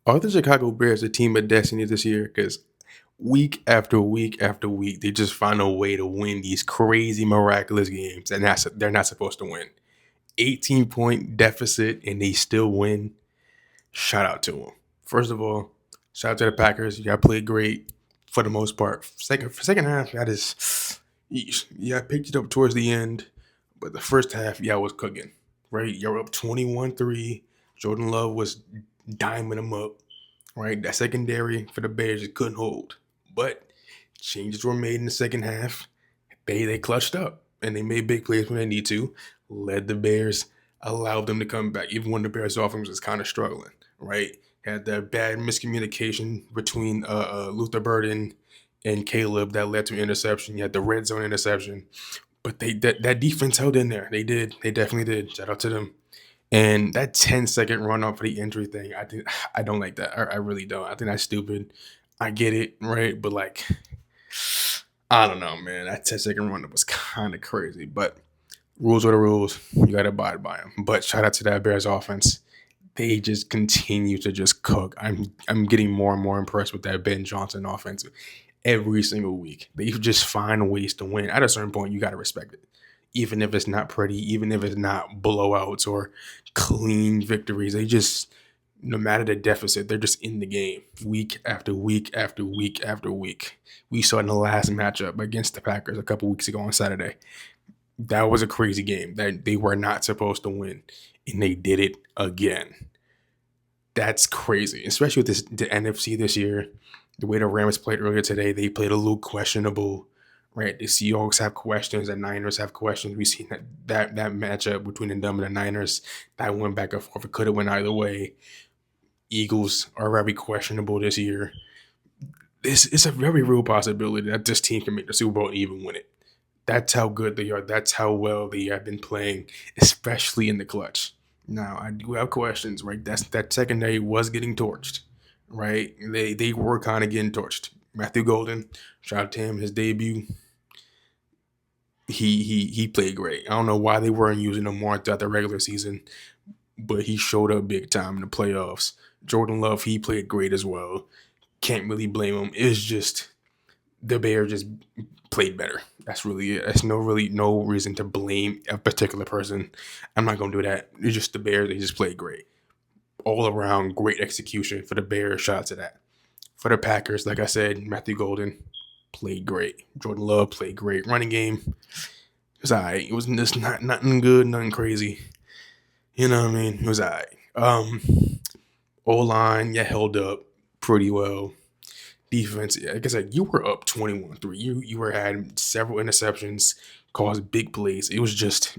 Are the Chicago Bears a team of destiny this year? Because week after week after week, they just find a way to win these crazy, miraculous games, and they're not supposed to win. 18-point deficit, and they still win. Shout out to them. First of all, shout out to the Packers. Y'all played great for the most part. Second half, that is, yeah, I picked it up towards the end, but the first half, y'all was cooking. Right, you're up 21-3. Jordan Love was diming them up. Right, that secondary for the Bears just couldn't hold. But changes were made in the second half. They clutched up and they made big plays when they need to. Led the Bears, allowed them to come back, even when the Bears' offense was kind of struggling. Right, had that bad miscommunication between Luther Burden and Caleb that led to an interception. You had the red zone interception, but that defense held in there. They did. They definitely did. Shout out to them. And that 10-second run off for the injury thing, I don't like that. I really don't. I think that's stupid. I get it, right? But like, I don't know, man. That 10-second run up was kind of crazy. But rules are the rules. You got to abide by them. But shout out to that Bears offense. They just continue to just cook. I'm getting more and more impressed with that Ben Johnson offense every single week. They just find ways to win. At a certain point, you got to respect it. Even if it's not pretty, even if it's not blowouts or clean victories, they just, no matter the deficit, they're just in the game week after week after week after week. We saw in the last matchup against the Packers a couple weeks ago on Saturday. That was a crazy game that they were not supposed to win, and they did it again. That's crazy, especially with the NFC this year. The way the Rams played earlier today, they played a little questionable, right? The Seahawks have questions, the Niners have questions. We've seen that matchup between them and the Niners that went back and forth. It could have went either way. Eagles are very questionable this year. It's a very real possibility that this team can make the Super Bowl and even win it. That's how good they are. That's how well they have been playing, especially in the clutch. Now, I do have questions, right? That secondary was getting torched, right? They were kind of getting torched. Matthew Golden, shout out to him, his debut. He played great. I don't know why they weren't using him more throughout the regular season, but he showed up big time in the playoffs. Jordan Love, he played great as well. Can't really blame him. It's just the Bears just played better. That's really it. That's no reason to blame a particular person. I'm not gonna do that. It's just the Bears. They just played great. All around great execution for the Bears. Shout out to that. For the Packers, like I said, Matthew Golden played great. Jordan Love played great. Running game it was alright. It was just not nothing good, nothing crazy. You know what I mean? It was alright. O line, yeah, held up pretty well. Defense, like I said, you were up 21-3. You were had several interceptions, caused big plays. It was just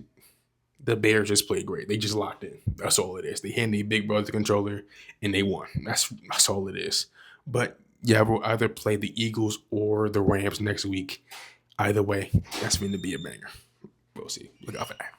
the Bears just played great. They just locked in. That's all it is. They handed their big brother the controller and they won. That's all it is. But yeah, we'll either play the Eagles or the Rams next week. Either way, that's going to be a banger. We'll see. Look out for that.